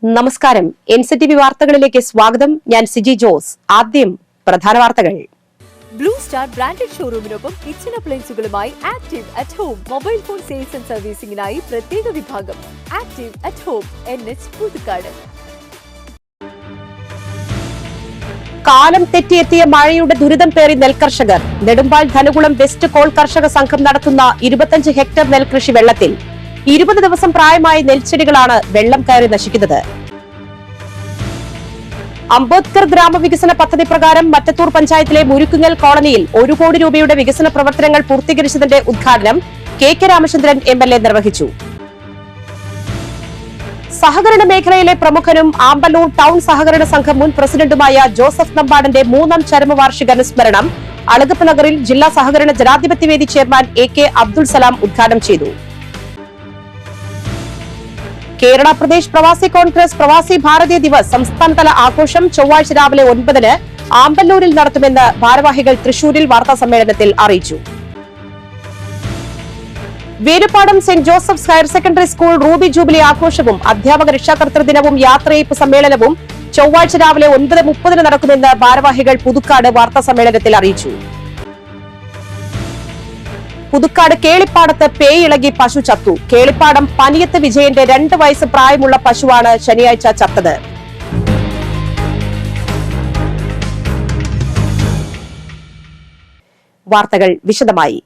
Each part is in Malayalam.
നമസ്കാരം. NCTV വാർത്തകളിലേക്ക് സ്വാഗതം. ഞാൻ സിജി ജോസ്. ആദ്യം പ്രധാന വാർത്തകൾ. ബ്ലൂ സ്റ്റാർ ബ്രാൻഡഡ് ഷോറൂമിനൊപ്പം കിച്ചൺ അപ്ലയൻസുകളുമായി Active at Home mobile phone sales and സർവീസിംഗിനായി പ്രത്യേക വിഭാഗം Active at Home NH Puthukkad. കാലം തെറ്റിയെത്തിയ മഴയുടെ ദുരിതം പേറി നെൽകർഷകർ. നെടുമ്പാൾ ധനുകുളം വെസ്റ്റ് കോൾ കർഷക സംഘം നടത്തുന്ന 25 ഹെക്ടർ നെൽകൃഷി വെള്ളത്തിൽ. 20 ദിവസം പ്രായമായ നെൽച്ചെടികളാണ് വെള്ളം കയറി നശിക്കുന്നത്. അംബേദ്കർ ഗ്രാമവികസന പദ്ധതി പ്രകാരം മറ്റത്തൂർ പഞ്ചായത്തിലെ മുരുക്കുങ്ങൽ കോളനിയിൽ 1 കോടി രൂപയുടെ വികസന പ്രവർത്തനങ്ങൾ പൂർത്തീകരിച്ചതിന്റെ ഉദ്ഘാടനം KK രാമചന്ദ്രൻ MLA നിർവഹിച്ചു. സഹകരണ മേഖലയിലെ പ്രമുഖനും ആമ്പല്ലൂർ ടൗൺ സഹകരണ സംഘം മുൻ പ്രസിഡന്റുമായ ജോസഫ് നമ്പാടന്റെ 3ാം ചരമവാർഷിക അനുസ്മരണം അളഗപ്പ് നഗറിൽ ജില്ലാ സഹകരണ ജനാധിപത്യവേദി ചെയർമാൻ AK അബ്ദുൾ സലാം ഉദ്ഘാടനം ചെയ്തു. കേരള പ്രദേശ് പ്രവാസി കോൺഗ്രസ് പ്രവാസി ഭാരതീയ ദിവസ് സംസ്ഥാനതല ആഘോഷം ചൊവ്വാഴ്ച രാവിലെ 9-ന് ആമ്പല്ലൂരിൽ നടത്തുമെന്ന് ഭാരവാഹികൾ തൃശൂരിൽ വാർത്താസമ്മേളനത്തിൽ അറിയിച്ചു. Veluppadam saint Joseph's higher secondary school Ruby jubilee ആഘോഷവും അധ്യാപക രക്ഷാകർതൃ ദിനവും യാത്രയയപ്പ് സമ്മേളനവും ചൊവ്വാഴ്ച രാവിലെ 9:30-ന് നടക്കുമെന്ന് ഭാരവാഹികൾ പുതുക്കാട് വാർത്താസമ്മേളനത്തിൽ അറിയിച്ചു. പുതുക്കാട് കേളിപ്പാടത്ത് പേയിളകി പശു ചത്തു. കേളിപ്പാടം പനിയത്ത് വിജയന്റെ 2 വയസ്സ് പ്രായമുള്ള പശുവാണ് ശനിയാഴ്ച ചത്തത്. വാർത്തകൾ വിശദമായി.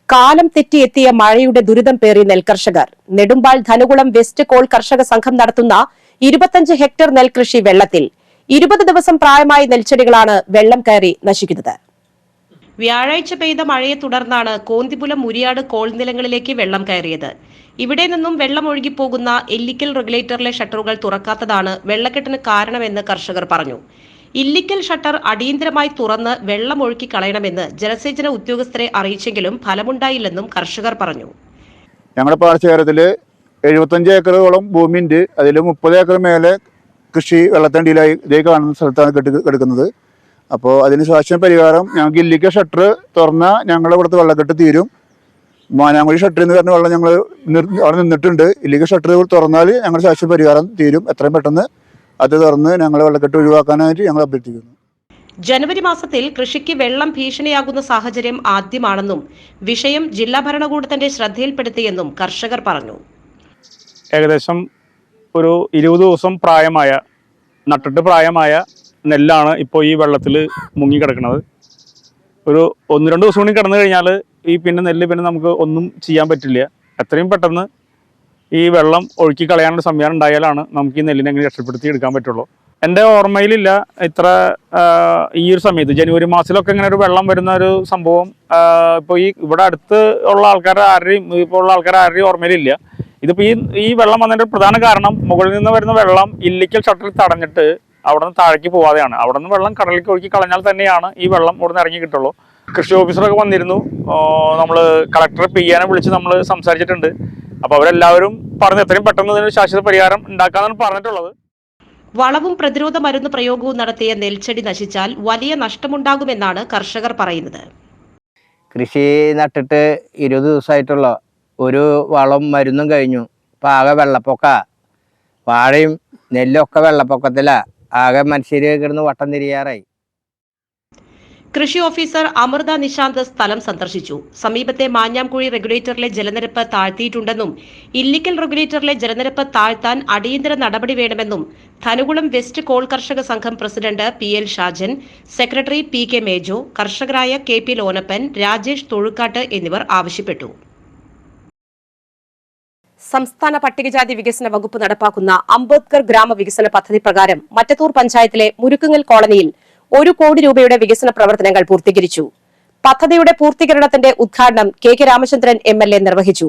കാലം തെറ്റിയെത്തിയ മഴയുടെ ദുരിതം പേറി നെൽകർഷകർ. നെടുമ്പാൾ ധനുകുളം വെസ്റ്റ് കോൾ കർഷക സംഘം നടത്തുന്ന 25 ഹെക്ടർ നെൽകൃഷി വെള്ളത്തിൽ. 20 ദിവസം പ്രായമായ നെൽച്ചെടികളാണ് വെള്ളം കയറി നശിക്കുന്നത്. വ്യാഴാഴ്ച പെയ്ത മഴയെ തുടർന്നാണ് കോന്തിപുലം മുരിയാട് കോൾ നിലങ്ങളിലേക്ക് വെള്ളം കയറിയത്. ഇവിടെ നിന്നും വെള്ളം ഒഴുകിപ്പോകുന്ന ഇല്ലിക്കൽ റെഗുലേറ്ററിലെ ഷട്ടറുകൾ തുറക്കാത്തതാണ് വെള്ളക്കെട്ടിന് കാരണമെന്ന് കർഷകർ പറഞ്ഞു. ഇല്ലിക്കൽ ഷട്ടർ അടിയന്തരമായി തുറന്ന് വെള്ളം ഒഴുക്കി കളയണമെന്ന് ജലസേചന ഉദ്യോഗസ്ഥരെ അറിയിച്ചെങ്കിലും ഫലമുണ്ടായില്ലെന്നും കർഷകർ പറഞ്ഞു. ഞങ്ങളുടെ പാടശേഖരത്തില് 75 ഏക്കറോളം ഭൂമിയുണ്ട്. അതിൽ 30 ഏക്കർ മേലെ കൃഷി വെള്ളത്തണ്ടിയിലായി ഇതേ കാണുന്ന സ്ഥലത്താണ് കിടക്കുന്നത്. അപ്പോൾ അതിന് ശാശ്വത പരിഹാരം ഞങ്ങൾക്ക് ഇല്ലിക്കൽ ഷട്ടർ തുറന്നാൽ ഞങ്ങളുടെ ഇവിടുത്തെ വെള്ളക്കെട്ട് തീരും. മാനാങ്കുഴി ഷട്ടർ എന്ന് പറഞ്ഞ വെള്ളം ഞങ്ങൾ അവിടെ നിന്നിട്ടുണ്ട്. ഇല്ലിക്കൽ ഷട്ടർ തുറന്നാൽ ഞങ്ങളുടെ ശാശ്വത പരിഹാരം തീരും. എത്രയും പെട്ടെന്ന് അത് തുറന്ന് ഞങ്ങളെ വെള്ളക്കെട്ട് ഒഴിവാക്കാനായിട്ട് ഞങ്ങൾ അഭ്യർത്ഥിക്കുന്നു. ജനുവരി മാസത്തിൽ കൃഷിക്ക് വെള്ളം ഭീഷണിയാകുന്ന സാഹചര്യം ആദ്യമാണെന്നും വിഷയം ജില്ലാ ഭരണകൂടത്തിന്റെ ശ്രദ്ധയിൽപ്പെടുത്തിയെന്നും കർഷകർ പറഞ്ഞു. ഏകദേശം ഒരു 20 ദിവസം നട്ടിട്ട് പ്രായമായ നെല്ലാണ് ഇപ്പോൾ ഈ വെള്ളത്തിൽ മുങ്ങിക്കിടക്കുന്നത്. ഒരു 1-2 ദിവസം കൂടി കിടന്നു കഴിഞ്ഞാൽ ഈ നെല്ല് നമുക്ക് ഒന്നും ചെയ്യാൻ പറ്റില്ല. എത്രയും പെട്ടെന്ന് ഈ വെള്ളം ഒഴുക്കി കളയാനുള്ള സംവിധാനം ഉണ്ടായാലാണ് നമുക്ക് ഈ നെല്ലിനെ എങ്ങനെ രക്ഷപ്പെടുത്തി എടുക്കാൻ പറ്റുള്ളൂ. എൻ്റെ ഓർമ്മയിലില്ല ഇത്ര ഈ ഒരു സമയത്ത് ജനുവരി മാസത്തിലൊക്കെ ഇങ്ങനെ ഒരു വെള്ളം വരുന്ന ഒരു സംഭവം ഇപ്പോൾ ഇവിടെ അടുത്ത് ഉള്ള ആൾക്കാരുടെയും ഓർമ്മയിലില്ല. ഇതിപ്പോൾ ഈ വെള്ളം വന്നതിൻ്റെ പ്രധാന കാരണം മുകളിൽ നിന്ന് വരുന്ന വെള്ളം ഇല്ലിക്കൽ ഷട്ടറിൽ തടഞ്ഞിട്ട് അവിടെ നിന്ന് താഴേക്ക് പോവാതെയാണ്. അവിടെ നിന്ന് വെള്ളം കടലിലേക്ക് ഒഴുക്കി കളഞ്ഞാൽ തന്നെയാണ് ഈ വെള്ളം ഇവിടെ നിന്ന് ഇറങ്ങി കിട്ടുള്ളൂ. കൃഷി ഓഫീസറൊക്കെ വന്നിരുന്നു. നമ്മൾ കളക്ടറെ PAനെ വിളിച്ച് നമ്മൾ സംസാരിച്ചിട്ടുണ്ട്. അപ്പോൾ അവരെല്ലാവരും പറഞ്ഞ് എത്രയും പെട്ടെന്ന് ഇതിന് ശാശ്വത പരിഹാരം ഉണ്ടാക്കാനാണ് പറഞ്ഞിട്ടുള്ളത്. വളവും പ്രതിരോധ മരുന്ന് പ്രയോഗവും നടത്തിയ നെൽച്ചെടി നശിച്ചാൽ വലിയ നഷ്ടമുണ്ടാകുമെന്നാണ് കർഷകർ പറയുന്നത്. കൃഷി നട്ടിട്ട് 20 ദിവസമായിട്ടുള്ള ഒരു വളം മരുന്നും കഴിഞ്ഞു. ഇപ്പം ആകെ വെള്ളപ്പൊക്ക, വാഴയും നെല്ലൊക്കെ വെള്ളപ്പൊക്കത്തിലാ. ആകെ മനുഷ്യര് കിടന്ന് വട്ടം തിരിയാറായി. കൃഷി ഓഫീസർ അമൃത നിശാന്ത് സ്ഥലം സന്ദർശിച്ചു. സമീപത്തെ മാഞ്ഞാംകുഴി റെഗുലേറ്ററിലെ ജലനിരപ്പ് താഴ്ത്തിയിട്ടുണ്ടെന്നും ഇല്ലിക്കൽ റെഗുലേറ്ററിലെ ജലനിരപ്പ് താഴ്ത്താൻ അടിയന്തര നടപടി വേണമെന്നും ധനുകുളം വെസ്റ്റ് കോൾ കർഷക സംഘം president PL Shajan, secretary PK Mejo, കർഷകരായ KP ലോനപ്പൻ, രാജേഷ് തൊഴുക്കാട്ട് എന്നിവർ ആവശ്യപ്പെട്ടു. സംസ്ഥാന പട്ടികജാതി വികസന വകുപ്പ് നടപ്പാക്കുന്ന അംബേദ്കർ ഗ്രാമവികസന പദ്ധതി പ്രകാരം മറ്റത്തൂർ പഞ്ചായത്തിലെ മുരുക്കുങ്ങൽ കോളനിയിൽ 1 കോടി രൂപയുടെ വികസന പ്രവർത്തനങ്ങൾ പൂർത്തീകരിച്ചു. പദ്ധതിയുടെ പൂർത്തീകരണത്തിന്റെ ഉദ്ഘാടനം KK രാമചന്ദ്രൻ MLA നിർവഹിച്ചു.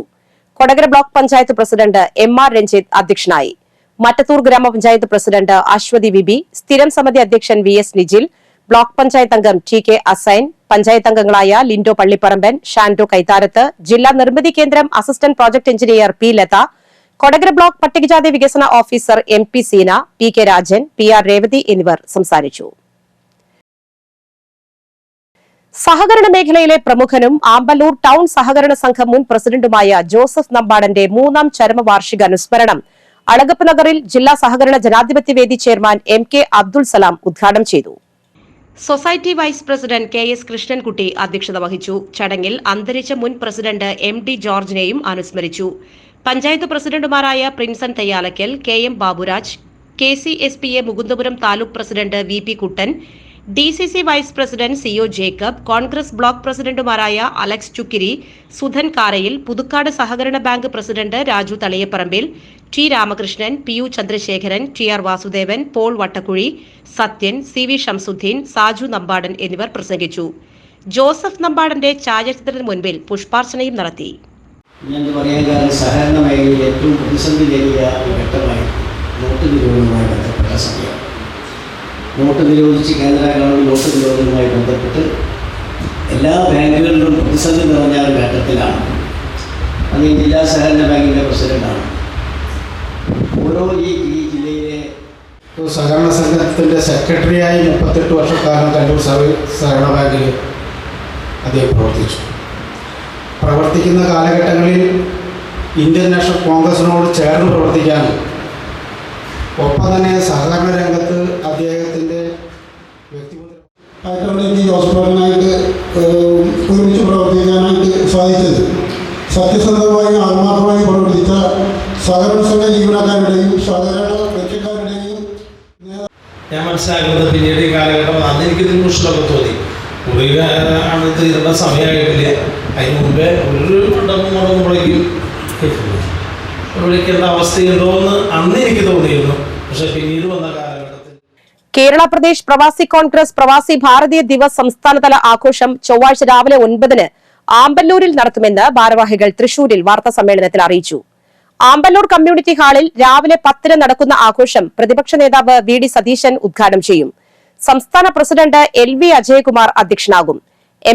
Kodakara block panchayat president MR Ranjith അധ്യക്ഷനായി. മറ്റത്തൂർ ഗ്രാമപഞ്ചായത്ത് പ്രസിഡന്റ് അശ്വതി വിബി, സ്ഥിരം സമിതി അധ്യക്ഷൻ VS നിജിൽ, ബ്ലോക്ക് പഞ്ചായത്ത് അംഗം TK അസൈൻ, പഞ്ചായത്ത് അംഗങ്ങളായ ലിൻഡോ പള്ളിപ്പറമ്പൻ, ഷാൻഡോ കൈത്താരത്ത്, ജില്ലാ നിർമ്മിതി കേന്ദ്രം assistant project engineer P Latha, Kodakara block പട്ടികജാതി വികസന officer MP Seena, PK Rajan, PR Revathi എന്നിവർ സംസാരിച്ചു. സഹകരണ മേഖലയിലെ പ്രമുഖനും ആമ്പല്ലൂർ ടൗൺ സഹകരണ സംഘം മുൻ പ്രസിഡന്റുമായ ജോസഫ് നമ്പാടന്റെ 3ാം ചരമവാർഷിക അനുസ്മരണം അളഗപ്പ് നഗറിൽ ജില്ലാ സഹകരണ ജനാധിപത്യ വേദി ചെയർമാൻ MK അബ്ദുൾ സലാം ഉദ്ഘാടനം ചെയ്തു. Society vice president KS Krishnankutty അധ്യക്ഷത വഹിച്ചു. ചടങ്ങിൽ അന്തരിച്ച മുൻ പ്രസിഡന്റ് MD ജോർജിനെയും അനുസ്മരിച്ചു. പഞ്ചായത്ത് പ്രസിഡന്റുമാരായ Prinson Thayyalakkal, KM Baburaj, KCSPA Mukundapuram taluk president VP Kuttan, DCC vice president CO Jacob, Congress block പ്രസിഡന്റുമാരായ അലക്സ് ചുക്കിരി, സുധൻ കാരയിൽ, പുതുക്കാട് സഹകരണ bank president Raju Thaliyaparambil, T Ramakrishnan, PU Chandrasekharan, TR Vasudevan, Paul Vattakuzhi, Sathyan, CV Shamsudheen, Saju Nambadan എന്നിവർ പ്രസംഗിച്ചു. ജോസഫ് നമ്പാടന്റെ ഛായാചിത്രത്തിന് മുൻപിൽ പുഷ്പാർച്ചനയും നടത്തി. സഹകരണ മേഖലയിൽ ഏറ്റവും പ്രതിസന്ധിയേറിയ ഘട്ടമായി നോട്ട് നിരോധനവുമായി ബന്ധപ്പെട്ട സമയം. നോട്ട് നിരോധിച്ച് കേന്ദ്ര ഗവൺമെൻറ് നോട്ട് നിരോധനവുമായി ബന്ധപ്പെട്ട് എല്ലാ ബാങ്കുകളിലും പ്രതിസന്ധി നിറഞ്ഞ ഒരു ഘട്ടത്തിലാണ്. അത് ഈ ജില്ലാ സഹകരണ ബാങ്കിൻ്റെ പ്രസിഡന്റാണ്. ഓരോ ഈ ജില്ലയിലെ സഹകരണ സംഘത്തിൻ്റെ സെക്രട്ടറിയായി 38 വർഷക്കാലം കല്ലൂർ സഹകരണ ബാങ്കിൽ അദ്ദേഹം പ്രവർത്തിക്കുന്ന കാലഘട്ടങ്ങളിൽ ഇന്ത്യൻ നാഷണൽ കോൺഗ്രസിനോട് ചേർന്ന് പ്രവർത്തിക്കാനും ഒപ്പം തന്നെ സഹകരണ രംഗത്ത് അദ്ദേഹത്തിൻ്റെ വ്യക്തിമുദ്ര ജോസഫായിട്ട് ഒരുമിച്ച് പ്രവർത്തിക്കാനായിട്ട് സാധിച്ചത് സത്യസന്ധമായി ആത്മാർത്ഥമായി പ്രവർത്തിച്ച സഹകരണ സംഘ ജീവനക്കാരുടെയും സഹകരണ കൃഷിക്കാരുടെയും ഞാൻ മനസ്സിലാക്കുന്നത് പിന്നീട് ഈ കാലഘട്ടം അന്ന് എനിക്ക് ദുഷ്ണമൊക്കെ തോന്നി. ഗുളിക ആണ് തീരുന്ന സമയമായിട്ടില്ല. അതിന് മുമ്പേ ഒരു മുടങ്ങുമ്പോഴേക്കും വിളിക്കേണ്ട അവസ്ഥയുണ്ടോ എന്ന് അന്ന് എനിക്ക് തോന്നിയിരുന്നു. പക്ഷെ പിന്നീട് വന്ന കാലഘട്ടത്തിൽ കേരള പ്രദേശ് പ്രവാസി കോൺഗ്രസ് പ്രവാസി ഭാരതീയ ദിവസ് സംസ്ഥാനതല ആഘോഷം ചൊവ്വാഴ്ച രാവിലെ 9-ന് ആമ്പല്ലൂരിൽ നടത്തുമെന്ന് ഭാരവാഹികൾ തൃശൂരിൽ വാർത്താസമ്മേളനത്തിൽ അറിയിച്ചു. ആമ്പല്ലൂർ കമ്മ്യൂണിറ്റി ഹാളിൽ രാവിലെ 10-ന് നടക്കുന്ന ആഘോഷം പ്രതിപക്ഷ നേതാവ് VD സതീശൻ ഉദ്ഘാടനം ചെയ്യും. സംസ്ഥാന പ്രസിഡന്റ് LV അജയകുമാർ അധ്യക്ഷനാകും.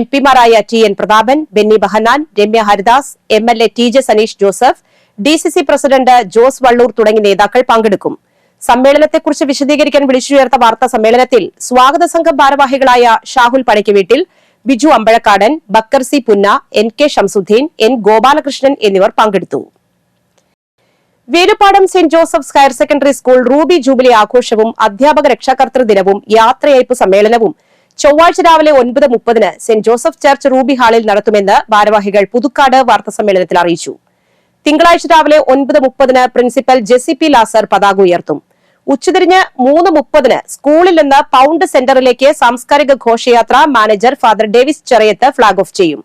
MPമാരായ TN Prathapan, Benny Behanan, Ramya Haridas, MLA TJ Saneesh Joseph, DCC president Jose Vallur തുടങ്ങിയ നേതാക്കൾ പങ്കെടുക്കും. സമ്മേളനത്തെക്കുറിച്ച് വിശദീകരിക്കാൻ വിളിച്ചുചേർത്ത വാർത്താ സമ്മേളനത്തിൽ സ്വാഗത സംഘം ഭാരവാഹികളായ ഷാഹുൽ പണിക്കവീട്ടിൽ, ബിജു അമ്പഴക്കാടൻ, ബക്കർ C പുന്ന, NK ഷംസുദ്ദീൻ, N ഗോപാലകൃഷ്ണൻ എന്നിവർ പങ്കെടുത്തു. Veluppadam saint Joseph's higher secondary school Ruby jubilee ആഘോഷവും അധ്യാപക രക്ഷാകർതൃ ദിനവും യാത്രയയപ്പ് സമ്മേളനവും ചൊവ്വാഴ്ച രാവിലെ 9:30-ന് സെന്റ് ജോസഫ് ചർച്ച് റൂബി ഹാളിൽ നടത്തുമെന്ന് ഭാരവാഹികൾ പുതുക്കാട് വാർത്താസമ്മേളനത്തിൽ അറിയിച്ചു. തിങ്കളാഴ്ച രാവിലെ 9:30-ന് പ്രിൻസിപ്പൽ ജെസ്സി P ലാസർ പതാക ഉയർത്തും. ഉച്ചതിരിഞ്ഞ് 3:30-ന് സ്കൂളിൽ നിന്ന് പൌണ്ട് സെന്ററിലേക്ക് സാംസ്കാരിക ഘോഷയാത്ര manager father Davis Cheriyath flag off ചെയ്യും.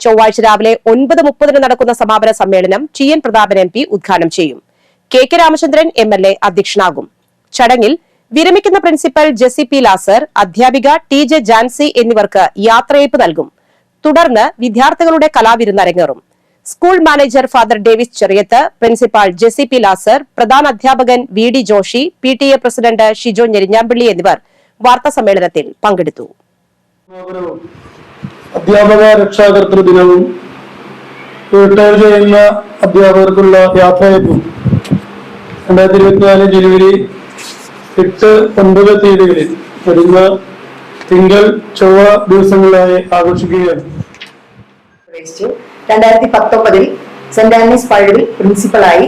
ചൊവ്വാഴ്ച രാവിലെ 9:30-ന് നടക്കുന്ന സമാപന സമ്മേളനം TN പ്രതാപൻ MP ഉദ്ഘാടനം ചെയ്യും. KK Ramachandran MLA അധ്യക്ഷനാകും. ചടങ്ങിൽ വിരമിക്കുന്ന പ്രിൻസിപ്പൽ ജെസ്സി P ലാസർ, അധ്യാപിക TJ ജാൻസി എന്നിവർക്ക് യാത്രയയപ്പ് നൽകും. തുടർന്ന് വിദ്യാർത്ഥികളുടെ കലാവിരുന്ന് അരങ്ങേറും. School manager father Davis Cheriyath, principal Jessy P Lazar, പ്രധാന അധ്യാപകൻ VD Joshy, PTA president Shijo Njerinjampilly എന്നിവർ വാർത്താസമ്മേളനത്തിൽ പങ്കെടുത്തു. അധ്യാപക രക്ഷാകർതൃ ദിനവും റിട്ടയർ ചെയ്യുന്ന അധ്യാപകർക്കുള്ള യാത്രയയപ്പും 2024 ജനുവരി 8-9 തീയതികളിൽ വരുന്ന തിങ്കൾ ചൊവ്വ ദിവസങ്ങളിലായി ആഘോഷിക്കുകയാണ്. 2019 സെന്റ് ആന്റണീസ് പള്ളിയിൽ പ്രിൻസിപ്പളായി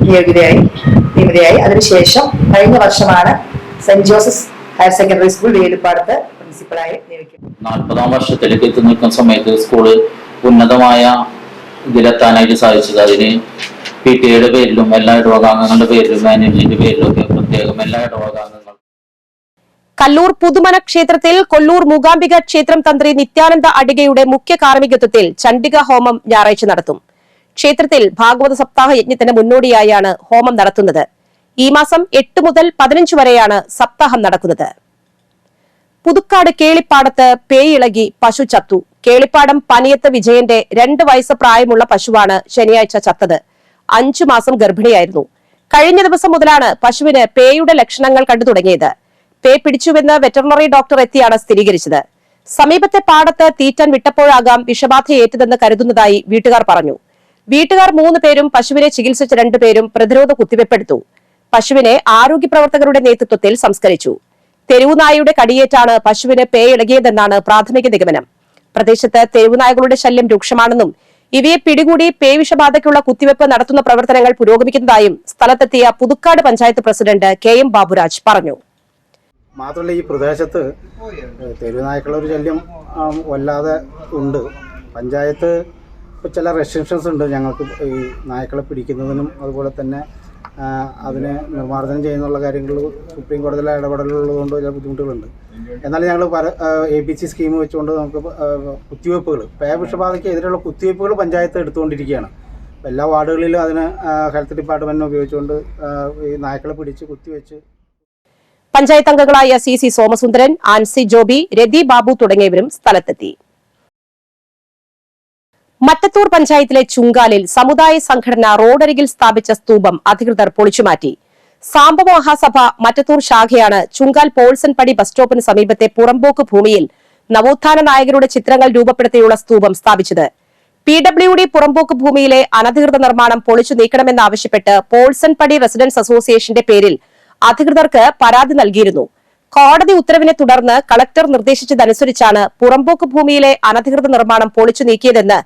നിയമിതയായി. അതിനുശേഷം കഴിഞ്ഞ വർഷമാണ് Saint Joseph higher secondary school വേലുപ്പാടത്ത് പ്രിൻസിപ്പളായി നിയമിക്കുന്നത്. 40-ാം വർഷത്തിലേക്ക് എത്തി നിൽക്കുന്ന സമയത്ത് സ്കൂള് ഉന്നതമായ ഇതിലെത്താനായിട്ട് സാധിച്ചത് അതിന് PTA പേരിലും എല്ലാ ഇടവകാംഗങ്ങളുടെ പേരിലും മാനേജ്മെന്റ് പേരിലും ഒക്കെ പ്രത്യേകം എല്ലാ ഇടവകാംഗങ്ങളും. കല്ലൂർ പുതുമന ക്ഷേത്രത്തിൽ കൊല്ലൂർ മൂകാംബിക ക്ഷേത്രം തന്ത്രി നിത്യാനന്ദ അടികയുടെ മുഖ്യ കാർമ്മികത്വത്തിൽ ചണ്ഡിക ഹോമം ഞായറാഴ്ച നടത്തും. ക്ഷേത്രത്തിൽ ഭാഗവത സപ്താഹ യജ്ഞത്തിന് മുന്നോടിയായാണ് ഹോമം നടത്തുന്നത്. ഈ മാസം 8 മുതൽ 15 വരെയാണ് സപ്താഹം നടക്കുന്നത്. പുതുക്കാട് കേളിപ്പാടത്ത് പേയിളകി പശു ചത്തു. കേളിപ്പാടം പനിയത്ത് വിജയന്റെ 2 വയസ്സ് പ്രായമുള്ള പശുവാണ് ശനിയാഴ്ച ചത്തത്. 5 മാസം ഗർഭിണിയായിരുന്നു. കഴിഞ്ഞ ദിവസം മുതലാണ് പശുവിന് പേയുടെ ലക്ഷണങ്ങൾ കണ്ടു തുടങ്ങിയത്. പേ പിടിച്ചുവെന്ന് വെറ്ററിനറി ഡോക്ടർ എത്തിയാണ് സ്ഥിരീകരിച്ചത്. സമീപത്തെ പാടത്ത് തീറ്റാൻ വിട്ടപ്പോഴാകാം വിഷബാധയേറ്റതെന്ന് കരുതുന്നതായി വീട്ടുകാർ പറഞ്ഞു. വീട്ടുകാർ 3 പേരും പശുവിനെ ചികിത്സിച്ച 2 പേരും പ്രതിരോധ കുത്തിവെപ്പെടുത്തു. പശുവിനെ ആരോഗ്യ പ്രവർത്തകരുടെ നേതൃത്വത്തിൽ സംസ്കരിച്ചു. തെരുവുനായയുടെ കടിയേറ്റാണ് പശുവിന് പേയിളകിയതെന്നാണ് പ്രാഥമിക നിഗമനം. പ്രദേശത്ത് തെരുവുനായകളുടെ ശല്യം രൂക്ഷമാണെന്നും ഇവയെ പിടികൂടി പേവിഷബാധയ്ക്കുള്ള കുത്തിവെപ്പ് നടത്തുന്ന പ്രവർത്തനങ്ങൾ പുരോഗമിക്കുന്നതായും സ്ഥലത്തെത്തിയ പുതുക്കാട് പഞ്ചായത്ത് പ്രസിഡന്റ് KM ബാബുരാജ് പറഞ്ഞു. മാത്രമല്ല ഈ പ്രദേശത്ത് തെരുവുനായ്ക്കളുടെ ഒരു ശല്യം വല്ലാതെ ഉണ്ട്. പഞ്ചായത്ത് ഇപ്പോൾ ചില റെസ്ട്രിക്ഷൻസ് ഉണ്ട് ഞങ്ങൾക്ക് ഈ നായ്ക്കളെ പിടിക്കുന്നതിനും അതുപോലെ തന്നെ അതിനെ നിർമ്മാർജ്ജനം ചെയ്യുന്നുള്ള കാര്യങ്ങൾ സുപ്രീം കോടതിയിലെ ഇടപെടലുള്ളതുകൊണ്ട് ചില ബുദ്ധിമുട്ടുകളുണ്ട്. എന്നാൽ ഞങ്ങൾ ABC സ്കീം വെച്ചുകൊണ്ട് നമുക്ക് കുത്തിവയ്പ്പുകൾ പേവിഷബാധയ്ക്കെതിരെയുള്ള കുത്തിവയ്പ്പുകൾ പഞ്ചായത്ത് എടുത്തുകൊണ്ടിരിക്കുകയാണ്. എല്ലാ വാർഡുകളിലും അതിന് ഹെൽത്ത് ഡിപ്പാർട്ട്മെൻറ്റിനെ ഉപയോഗിച്ചുകൊണ്ട് ഈ നായ്ക്കളെ പിടിച്ച് കുത്തിവെച്ച് പഞ്ചായത്ത് അംഗങ്ങളായ CC സോമസുന്ദരൻ, ആൻസി ജോബി, രതി ബാബു തുടങ്ങിയവരും സ്ഥലത്തെത്തി. മറ്റത്തൂർ പഞ്ചായത്തിലെ ചുങ്കാലിൽ സമുദായ സംഘടന റോഡരികിൽ സ്ഥാപിച്ച സ്തൂപം അധികൃതർ പൊളിച്ചുമാറ്റി. സാംബവ മഹാസഭ മറ്റത്തൂർ ശാഖയാണ് ചുങ്കാൽ പോൾസൻപടി ബസ് സ്റ്റോപ്പിന് സമീപത്തെ പുറമ്പോക്ക് ഭൂമിയിൽ നവോത്ഥാന നായകരുടെ ചിത്രങ്ങൾ രൂപപ്പെടുത്തിയുള്ള സ്തൂപം സ്ഥാപിച്ചത്. PWD പുറമ്പോക്ക് ഭൂമിയിലെ അനധികൃത നിർമ്മാണം പൊളിച്ചു നീക്കണമെന്നാവശ്യപ്പെട്ട് പോൾസൻപടി റെസിഡൻസ് അസോസിയേഷന്റെ പേരിൽ അധികൃതർക്ക് പരാതി നൽകിയിരുന്നു. കോടതി ഉത്തരവിനെ തുടർന്ന് കളക്ടർ നിർദ്ദേശിച്ചതനുസരിച്ചാണ് പുറമ്പോക്ക് ഭൂമിയിലെ അനധികൃത നിർമ്മാണം പൊളിച്ചു നീക്കിയതെന്ന്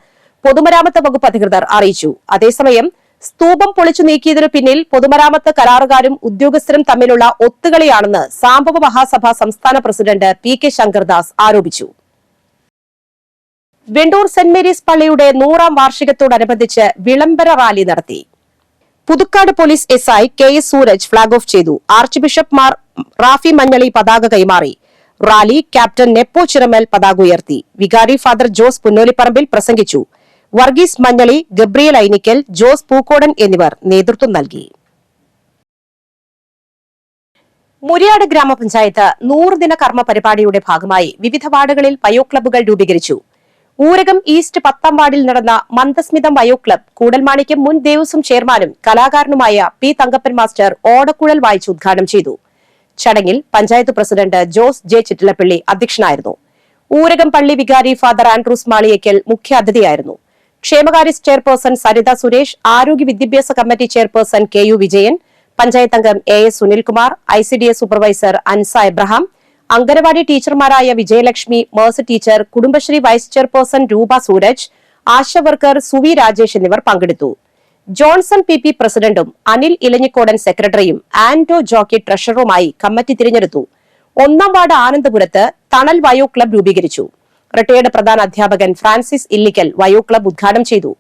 പൊതുമരാമത്ത് വകുപ്പ് അധികൃതർ അറിയിച്ചു. അതേസമയം സ്തൂപം പൊളിച്ചു നീക്കിയതിനു പിന്നിൽ പൊതുമരാമത്ത് കരാറുകാരും ഉദ്യോഗസ്ഥരും തമ്മിലുള്ള ഒത്തുകളിയാണെന്ന് സാംബവ മഹാസഭ സംസ്ഥാന പ്രസിഡന്റ് PK ശങ്കർദാസ് ആരോപിച്ചു. വെണ്ടൂർ സെന്റ് മേരീസ് പള്ളിയുടെ 100ാം വാർഷികത്തോടനുബന്ധിച്ച് വിളംബര റാലി നടത്തി. Puthukkad police SI KS Sooraj flag off ചെയ്തു. ആർച്ച് ബിഷപ്പ് മാർ റാഫി മഞ്ഞളി പതാക കൈമാറി. റാലി ക്യാപ്റ്റൻ നെപ്പോ ചിറമൽ പതാക ഉയർത്തി. വികാരി ഫാദർ ജോസ് പുന്നോലിപ്പറമ്പിൽ പ്രസംഗിച്ചു. വർഗീസ് മഞ്ഞളി, ഗബ്രിയൽ ഐനിക്കൽ, ജോസ് പൂക്കോടൻ എന്നിവർ നേതൃത്വം നൽകി. മുരിയാട് ഗ്രാമപഞ്ചായത്ത് 100 ദിന കർമ്മ പരിപാടിയുടെ ഭാഗമായി വിവിധ വാർഡുകളിൽ വയോ ക്ലബ്ബുകൾ രൂപീകരിച്ചു. ഊരകം ഈസ്റ്റ് 10ാം വാർഡിൽ നടന്ന മന്ദസ്മിതം വയോ ക്ലബ് കൂടൽമാണിക്യം മുൻ ദേവസ്വം ചെയർമാനും കലാകാരനുമായ P തങ്കപ്പൻ മാസ്റ്റർ ഓടക്കുഴൽ വായിച്ച് ഉദ്ഘാടനം ചെയ്തു. ചടങ്ങിൽ പഞ്ചായത്ത് പ്രസിഡന്റ് ജോസ് J ചിറ്റിലപ്പള്ളി അധ്യക്ഷനായിരുന്നു. ഊരകം പള്ളി വികാരി ഫാദർ ആൻഡ്രൂസ് മാളിയേക്കൽ മുഖ്യാതിഥിയായിരുന്നു. ക്ഷേമകാര്യ ചെയർപേഴ്സൺ സരിത സുരേഷ്, ആരോഗ്യ വിദ്യാഭ്യാസ committee chairperson KU Vijayan, panchayat അംഗം AS Sunilkumar, ICDS supervisor Ansa Abraham, anganwadi ടീച്ചർമാരായ Vijayalakshmi, Mercy teacher, Kudumbashree vice chairperson Roopa Sooraj, ASHA worker Suvi Rajesh എന്നിവർ പങ്കെടുത്തു. ജോൺസൺ PP പ്രസിഡന്റും അനിൽ ഇലഞ്ഞിക്കോടൻ സെക്രട്ടറിയും ആന്റോ ജോക്കി ട്രഷററുമായി കമ്മിറ്റി തിരഞ്ഞെടുത്തു. 1ാം വാർഡ് ആനന്ദപുരത്ത് തണൽ വയോ ക്ലബ് രൂപീകരിച്ചു. റിട്ടയേർഡ് പ്രധാന അധ്യാപകൻ ഫ്രാൻസിസ് ഇല്ലിക്കൽ വയോ ക്ലബ് ഉദ്ഘാടനം ചെയ്തു.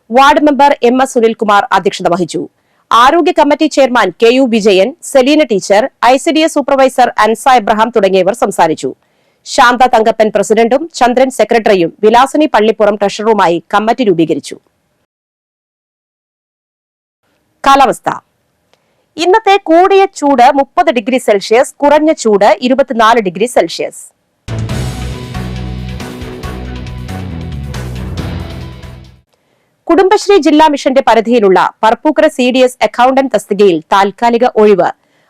വാർഡ് മെമ്പർ MS സുനിൽകുമാർ അധ്യക്ഷത വഹിച്ചു. ആരോഗ്യ committee chairman KU Vijayan, Selina teacher, ICDS supervisor Ansa Abraham തുടങ്ങിയവർ സംസാരിച്ചു. ശാന്ത തങ്കപ്പൻ പ്രസിഡന്റും ചന്ദ്രൻ സെക്രട്ടറിയും വിലാസിനി പള്ളിപ്പുറം ട്രഷററുമായി കമ്മിറ്റി രൂപീകരിച്ചു. കാലാവസ്ഥ. ഇന്നത്തെ കൂടിയ ചൂട് 30 ഡിഗ്രി സെൽഷ്യസ്, കുറഞ്ഞ ചൂട് 24 ഡിഗ്രി സെൽഷ്യസ്. കുടുംബശ്രീ ജില്ലാ മിഷന്റെ പരിധിയിലുള്ള പറപ്പൂക്കര CDS അക്കൌണ്ടന്റ് തസ്തികയിൽ താൽക്കാലിക ഒഴിവ്.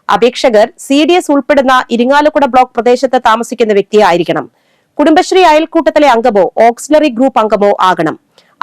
അപേക്ഷകർ CDS ഉൾപ്പെടുന്ന ഇരിങ്ങാലക്കുട ബ്ലോക്ക് പ്രദേശത്ത് താമസിക്കുന്ന വ്യക്തിയായിരിക്കണം. കുടുംബശ്രീ അയൽക്കൂട്ടത്തിലെ അംഗമോ ഓക്സിലറി ഗ്രൂപ്പ് അംഗമോ ആകണം.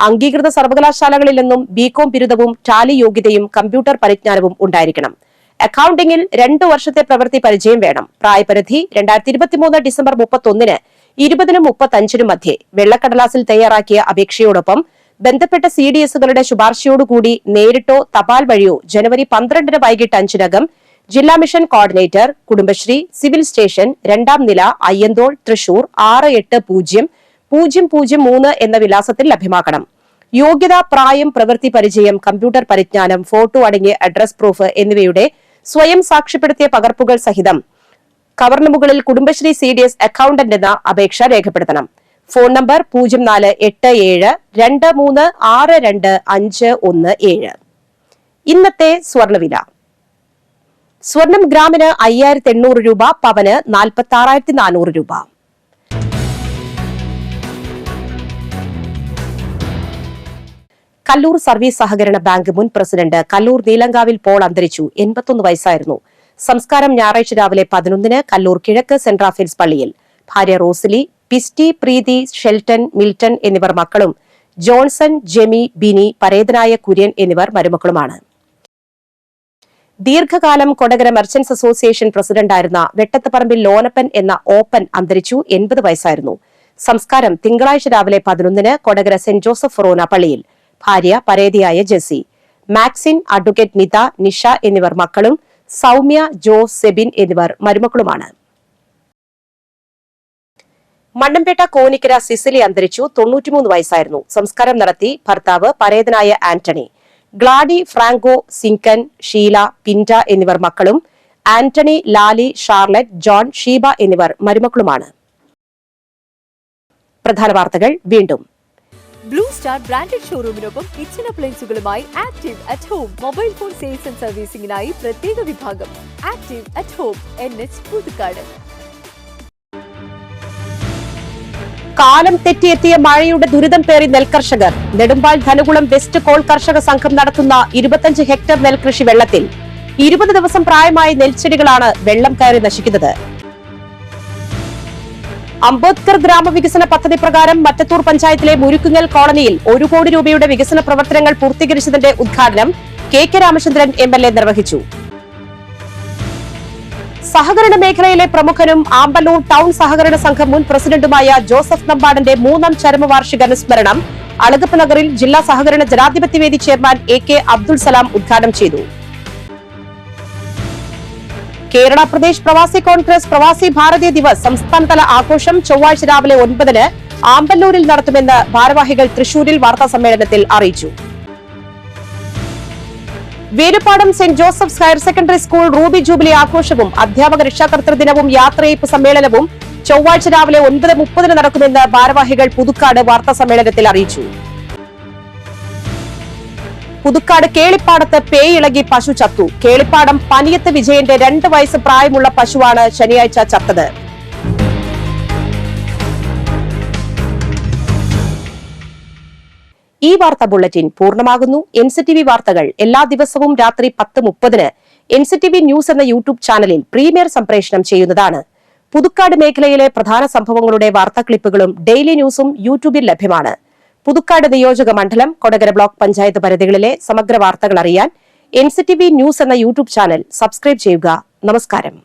അംഗീകൃത സർവകലാശാലകളിൽ നിന്നും BCom ബിരുദവും ടാലി യോഗ്യതയും കമ്പ്യൂട്ടർ പരിജ്ഞാനവും ഉണ്ടായിരിക്കണം. അക്കൌണ്ടിംഗിൽ 2 വർഷത്തെ പ്രവൃത്തി പരിചയം വേണം. പ്രായപരിധി 2023 ഡിസംബർ 31 20-35 മധ്യേ. വെള്ളക്കടലാസിൽ തയ്യാറാക്കിയ അപേക്ഷയോടൊപ്പം ബന്ധപ്പെട്ട CDSകളുടെ ശുപാർശയോടുകൂടി നേരിട്ടോ തപാൽ വഴിയോ ജനുവരി 12 വൈകിട്ട് 5-നകം ജില്ലാ mission coordinator, Kudumbashree, civil station, 2ാം നില, അയ്യന്തോൾ, തൃശൂർ 680003 എന്ന വിലാസത്തിൽ ലഭ്യമാക്കണം. യോഗ്യത, പ്രായം, പ്രവൃത്തി പരിചയം, കമ്പ്യൂട്ടർ പരിജ്ഞാനം, ഫോട്ടോ അടങ്ങിയ അഡ്രസ് പ്രൂഫ് എന്നിവയുടെ സ്വയം സാക്ഷ്യപ്പെടുത്തിയ പകർപ്പുകൾ സഹിതം കവറിന് മുകളിൽ കുടുംബശ്രീ CDS അക്കൌണ്ടന്റ് എന്ന അപേക്ഷ രേഖപ്പെടുത്തണം. Phone number 047723625117. ഇന്നത്തെ സ്വർണവില. സ്വർണം ഗ്രാമിന് 5800 രൂപ, പവന് 46,400 രൂപ. കല്ലൂർ സർവീസ് സഹകരണ ബാങ്ക് മുൻ പ്രസിഡന്റ് കല്ലൂർ നീലങ്കാവിൽ പോൾ അന്തരിച്ചു. 81 വയസ്സായിരുന്നു. സംസ്കാരം ഞായറാഴ്ച രാവിലെ 11-ന് കല്ലൂർ കിഴക്ക് സെന്റ് റാഫേൽസ് പള്ളിയിൽ. ഭാര്യ റോസിലി, പിസ്റ്റി, പ്രീതി, ഷെൽട്ടൻ, മിൽട്ടൺ എന്നിവർ മക്കളും ജോൺസൺ, ജെമി, ബിനി, പരേതനായ കുര്യൻ എന്നിവർ മരുമക്കളുമാണ്. ദീർഘകാലം കൊടകര മെർച്ചന്റ്സ് അസോസിയേഷൻ പ്രസിഡന്റായിരുന്ന വെട്ടത്തുപറമ്പിൽ ലോനപ്പൻ എന്ന ഓപ്പൻ അന്തരിച്ചു. 80 വയസ്സായിരുന്നു. സംസ്കാരം തിങ്കളാഴ്ച രാവിലെ 11-ന് കൊടകര സെന്റ് ജോസഫ് ഫൊറോന പള്ളിയിൽ. ഭാര്യ പരേതിയായ ജെസി, മാക്സിൻ, അഡ്വക്കേറ്റ് നിത, നിഷ എന്നിവർ മക്കളും സൗമ്യ, ജോ, സെബിൻ എന്നിവർ മരുമക്കളുമാണ്. മണ്ണമ്പേട്ട കോനിക്കര സിസിലി അന്തരിച്ചു. 93 വയസ്സായിരുന്നു. സംസ്കാരം നടത്തി ഭർത്താവ് പരേതനായ ആന്റണി. ഗ്ലാഡി, ഫ്രാങ്കോ, സിങ്കൻ, ഷീല, പിന്റ എന്നിവർ മക്കളും Antony, Lali, Charlotte, John, Sheeba എന്നിവർ മരുമക്കളുമാണ്. പ്രധാന വാർത്തകൾ വീണ്ടും. ബ്ലൂ സ്റ്റാർ ബ്രാൻഡഡ് ഷോറൂമിനൊപ്പം കിച്ചൺ അപ്ലയൻസുകളുമായി Active at Home mobile phone sales and സർവീസിംഗിനായി പ്രത്യേക വിഭാഗം. Active at Home, NH Puthukkad. കാലം തെറ്റിയെത്തിയ മഴയുടെ ദുരിതം പേറി നെൽകർഷകർ. നെടുമ്പാൾ ധനുകുളം വെസ്റ്റ് കോൾ കർഷക സംഘം നടത്തുന്ന 25 ഹെക്ടർ നെൽകൃഷി വെള്ളത്തിൽ. 20 ദിവസം പ്രായമായ നെൽച്ചെടികളാണ് വെള്ളം കയറി നശിക്കുന്നത്. അംബേദ്കർ ഗ്രാമവികസന പദ്ധതി പ്രകാരം മറ്റത്തൂർ പഞ്ചായത്തിലെ മുരുക്കുങ്ങൽ കോളനിയിൽ 1 കോടി രൂപയുടെ വികസന പ്രവർത്തനങ്ങൾ പൂർത്തീകരിച്ചതിന്റെ ഉദ്ഘാടനം KK രാമചന്ദ്രൻ MLA നിർവഹിച്ചു. സഹകരണ മേഖലയിലെ പ്രമുഖനും ആമ്പല്ലൂർ ടൗൺ സഹകരണ സംഘം മുൻ പ്രസിഡന്റുമായ ജോസഫ് നമ്പാടന്റെ 3ാം ചരമവാർഷിക അനുസ്മരണം അളഗപ്പ് നഗറിൽ ജില്ലാ സഹകരണ ജനാധിപത്യവേദി ചെയർമാൻ AK അബ്ദുൾ സലാം ഉദ്ഘാടനം ചെയ്തു. കേരള പ്രദേശ് പ്രവാസി കോൺഗ്രസ് പ്രവാസി ഭാരതീയ ദിവസ് സംസ്ഥാനതല ആഘോഷം ചൊവ്വാഴ്ച രാവിലെ 9-ന് ആമ്പല്ലൂരിൽ നടത്തുമെന്ന് ഭാരവാഹികൾ തൃശൂരിൽ വാർത്താസമ്മേളനത്തിൽ അറിയിച്ചു. Veluppadam saint Joseph's higher secondary school Ruby jubilee ആഘോഷവും അധ്യാപക രക്ഷാകർതൃ ദിനവും യാത്രയയപ്പ് സമ്മേളനവും ചൊവ്വാഴ്ച രാവിലെ 9:30-ന് നടക്കുമെന്ന് ഭാരവാഹികൾ പുതുക്കാട് വാർത്താസമ്മേളനത്തിൽ അറിയിച്ചു. പുതുക്കാട് കേളിപ്പാടത്ത് പേയിളകി പശു ചത്തു. കേളിപ്പാടം പനിയത്ത് വിജയന്റെ 2 വയസ്സ് പ്രായമുള്ള പശുവാണ് ശനിയാഴ്ച ചത്തത്. ഈ വാർത്താ ബുള്ളറ്റിൻ പൂർണ്ണമാകുന്നു. NCTV വാർത്തകൾ എല്ലാ ദിവസവും രാത്രി 10:30-ന് NCTV ന്യൂസ് എന്ന യൂട്യൂബ് ചാനലിൽ പ്രീമിയർ സംപ്രേഷണം ചെയ്യുന്നതാണ്. പുതുക്കാട് മേഖലയിലെ പ്രധാന സംഭവങ്ങളുടെ വാർത്താ ക്ലിപ്പുകളും ഡെയിലി ന്യൂസും യൂട്യൂബിൽ ലഭ്യമാണ്. പുതുക്കാട് നിയോജക മണ്ഡലം, കൊടകര ബ്ലോക്ക് പഞ്ചായത്ത് പരിധികളിലെ സമഗ്ര വാർത്തകൾ അറിയാൻ NCTV ന്യൂസ് എന്ന യൂട്യൂബ് ചാനൽ സബ്സ്ക്രൈബ് ചെയ്യുക. നമസ്കാരം.